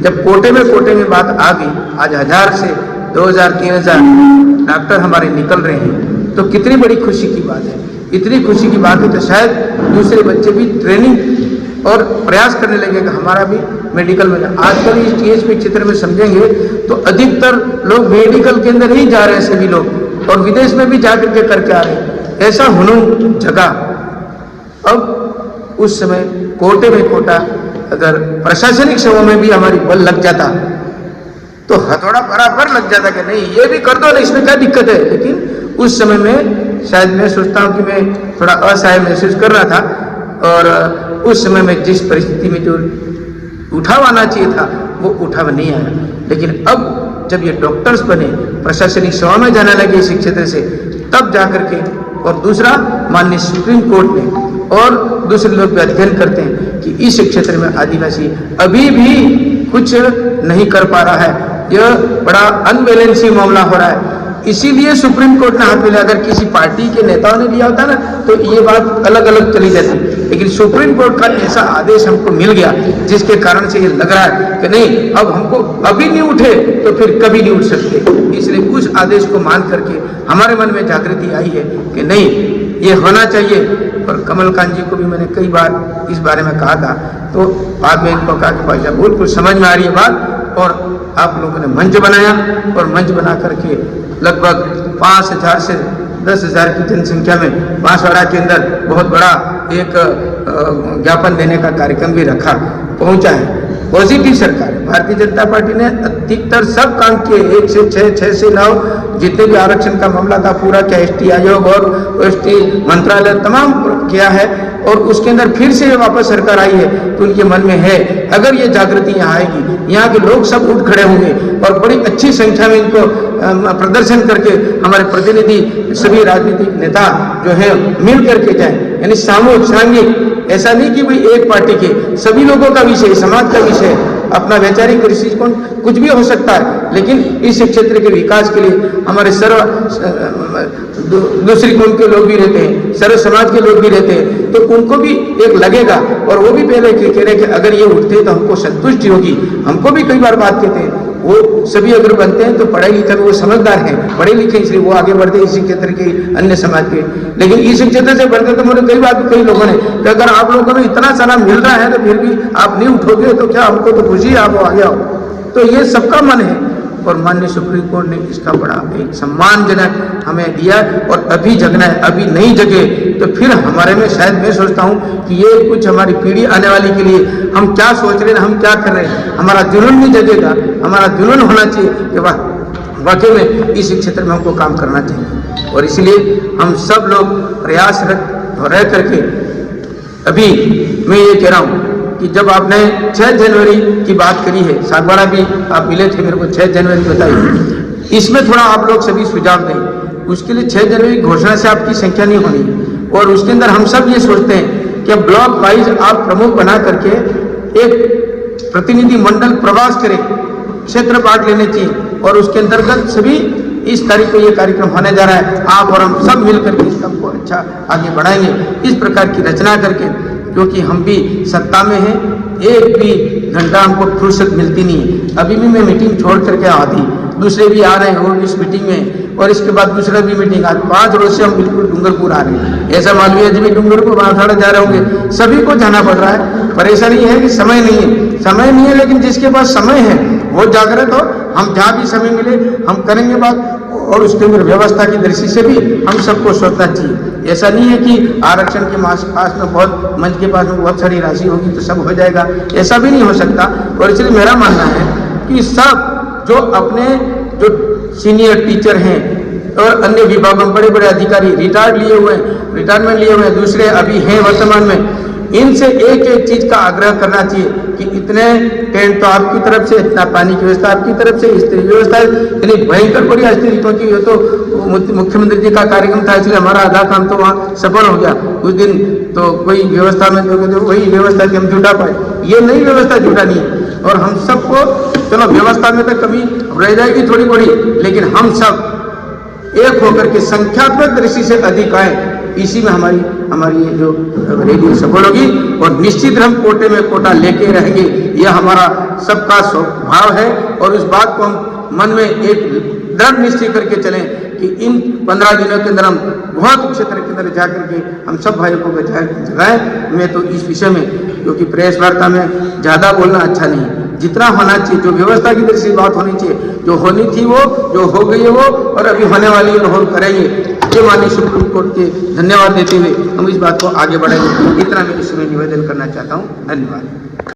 जब कोटे में बात आ गई, आज 1000 से 2000 3000 डॉक्टर हमारे निकल रहे हैं, तो कितनी बड़ी खुशी की बात है। इतनी खुशी की बात है तो शायद दूसरे बच्चे भी ट्रेनिंग और प्रयास करने लगे कि हमारा भी मेडिकल में। आजकल इस टीएचपी क्षेत्र में समझेंगे तो अधिकतर लोग मेडिकल के अंदर ही जा रहे हैं, सभी लोग, और विदेश में भी जाकर के करके आ रहे हैं। ऐसा हुनूर जगा। अब उस समय कोटे में कोटा, अगर प्रशासनिक सेवा में भी हमारी बल लग जाता तो हथौड़ा बराबर लग जाता कि नहीं ये भी कर दो ना, इसमें क्या दिक्कत है। लेकिन उस समय में शायद मैं सोचता हूँ कि मैं थोड़ा असहाय महसूस कर रहा था, और उस समय में जिस परिस्थिति में जो उठाव आना चाहिए था वो उठाव नहीं आया। लेकिन अब जब ये डॉक्टर्स बने, प्रशासनिक सेवा में जाने लगे इस क्षेत्र से, तब जाकर के, और दूसरा माननीय सुप्रीम कोर्ट ने और दूसरे लोग भी अध्ययन करते हैं कि इस क्षेत्र में आदिवासी अभी भी कुछ नहीं कर पा रहा है। यह बड़ा अनबैलेंसिंग मामला हो रहा है। इसीलिए सुप्रीम कोर्ट ने हाथ मिलाया। अगर किसी पार्टी के नेताओं ने लिया होता ना तो ये बात अलग अलग चली जाती, लेकिन सुप्रीम कोर्ट का ऐसा आदेश हमको मिल गया जिसके कारण से ये लग रहा है कि नहीं, अब हमको अभी नहीं उठे तो फिर कभी नहीं उठ सकते। इसलिए उस आदेश को मान करके हमारे मन में जागृति आई है कि नहीं, ये होना चाहिए। और कमलकांत जी को भी मैंने कई बार इस बारे में कहा था, तो बाद में इनको कहा कि भाई साहब बिल्कुल समझ में आ रही है बात, और आप लोगों ने मंच बनाया, और मंच बना करके लगभग 5000 से 10,000 की जनसंख्या में बांसवाड़ा के अंदर बहुत बड़ा एक ज्ञापन देने का कार्यक्रम भी रखा, पहुंचा है। पॉजिटिव सरकार है। भारतीय जनता पार्टी ने अधिकतर सब काम किए, 1 से 6, 6 से 9, जितने भी आरक्षण का मामला था पूरा किया, एसटी आयोग और एसटी मंत्रालय तमाम किया है, और उसके अंदर फिर से वापस सरकार आई है। तो उनके मन में है अगर ये जागृति यहाँ आएगी, यहाँ के लोग सब उठ खड़े होंगे और बड़ी अच्छी संख्या में इनको प्रदर्शन करके हमारे प्रतिनिधि सभी राजनीतिक नेता जो है मिल करके जाए, यानी सामूहिक सांघिक, ऐसा नहीं कि भाई एक पार्टी के, सभी लोगों का विषय, समाज का विषय, अपना वैचारिक दृष्टिकोण कुछ भी हो सकता है, लेकिन इस क्षेत्र के विकास के लिए हमारे दूसरी कौम के लोग भी रहते हैं, सर्व समाज के लोग भी रहते हैं, तो उनको भी एक लगेगा। और वो भी पहले कह रहे कि अगर ये उठते तो हमको संतुष्टि होगी। हमको भी कई बार बात कहते हैं, वो सभी अगर बनते हैं तो पढ़ाई लिखे वो समझदार हैं, पढ़े लिखे, इसलिए वो आगे बढ़ते इसी क्षेत्र के अन्य समाज के। लेकिन इस क्षेत्र से बढ़ते तो मुझे कई लोगों ने कि अगर आप लोगों को इतना सारा मिल रहा है तो फिर भी आप नहीं उठोगे तो क्या, हमको तो खुशी है आप आगे आओ। तो ये सबका मन है, और माननीय सुप्रीम कोर्ट ने इसका बड़ा एक सम्मानजनक हमें दिया। और अभी जगना है, अभी नहीं जगे तो फिर हमारे में शायद, मैं सोचता हूँ कि ये कुछ हमारी पीढ़ी आने वाली के लिए हम क्या सोच रहे हैं, हम क्या कर रहे हैं, हमारा जुनून भी जगेगा। हमारा जुनून होना चाहिए कि वाकई में इस क्षेत्र में हमको काम करना चाहिए। और इसलिए हम सब लोग प्रयासरत रह करके, अभी मैं ये कह रहा हूँ कि जब आपने 6 जनवरी की बात करी है, सागवाड़ा भी आप मिले थे मेरे को, 6 जनवरी बताइए, इसमें थोड़ा आप लोग सभी सुझाव दें। उसके लिए 6 जनवरी घोषणा से आपकी संख्या नहीं होनी, और उसके अंदर हम सब ये सोचते हैं कि ब्लॉक वाइज आप प्रमुख बना करके एक प्रतिनिधि मंडल प्रवास करें, क्षेत्र बांट लेने चाहिए, और उसके अंतर्गत सभी इस तारीख को ये कार्यक्रम होने जा रहा है, आप और हम सब मिलकर के इस काम को अच्छा आगे बढ़ाएंगे, इस प्रकार की रचना करके, क्योंकि हम भी सत्ता में हैं, एक भी घंटा हमको फुर्सत मिलती नहीं है। अभी भी मैं मीटिंग छोड़ करके आती, दूसरे भी आ रहे हैं वो इस मीटिंग में, और इसके बाद दूसरा भी मीटिंग, आज 5 रोज से हम बिल्कुल डूंगरपुर आ रहे हैं। ऐसा मालूम है जी डूंगरपुर बांसवाड़ा जा रहे होंगे, सभी को जाना पड़ रहा है। परेशानी है कि समय नहीं है, समय नहीं है, लेकिन जिसके पास समय है वो जागृत हो, हम जहाँ भी समय मिले हम करेंगे बात। और उसके अंदर व्यवस्था की दृष्टि से भी हम सबको सोचना चाहिए। ऐसा नहीं है कि आरक्षण के पास में बहुत, मंच के पास में बहुत सारी राशि होगी तो सब हो जाएगा, ऐसा भी नहीं हो सकता। और इसलिए मेरा मानना है कि सब जो अपने जो सीनियर टीचर हैं और अन्य विभागों में बड़े बड़े अधिकारी रिटायरमेंट लिए हुए हैं, दूसरे अभी हैं वर्तमान में, इनसे एक एक चीज का आग्रह करना चाहिए कि इतने टेंट तो आपकी तरफ से, इतना पानी की व्यवस्था आपकी तरफ से, स्त्री व्यवस्था, यानी भयंकर बड़ी स्थिति, क्योंकि ये तो मुख्यमंत्री जी का कार्यक्रम था, इसलिए हमारा आधा काम तो वहाँ सफल हो गया। उस दिन तो कोई व्यवस्था में जो वही व्यवस्था की हम जुटा पाए, ये नई व्यवस्था जुटानी है। और हम सबको, चलो व्यवस्था में तो कमी रह जाएगी थोड़ी बड़ी, लेकिन हम सब एक होकर के संख्यात्मक दृष्टि से अधिक आए, इसी में हमारी हमारी ये जो रैली सफल होगी और निश्चित हम कोटे में कोटा लेके रहेंगे। यह हमारा सबका स्वभाव है और उस बात को हम मन में एक दृढ़ निश्चय करके चलें कि इन 15 दिनों के अंदर हम बहुत क्षेत्र के अंदर जा करके हम सब भाइयों को जगाएं। मैं तो इस विषय में, क्योंकि प्रेस वार्ता में ज़्यादा बोलना अच्छा नहीं, जितना होना चाहिए, जो व्यवस्था की दृष्टि से बात होनी चाहिए, जो होनी थी वो, जो हो गई है वो, और अभी होने वाली है और करेंगे, ये माननीय सुप्रीम कोर्ट के धन्यवाद देते हुए हम इस बात को आगे बढ़ाएंगे। इतना मैं इस समय निवेदन करना चाहता हूँ। धन्यवाद।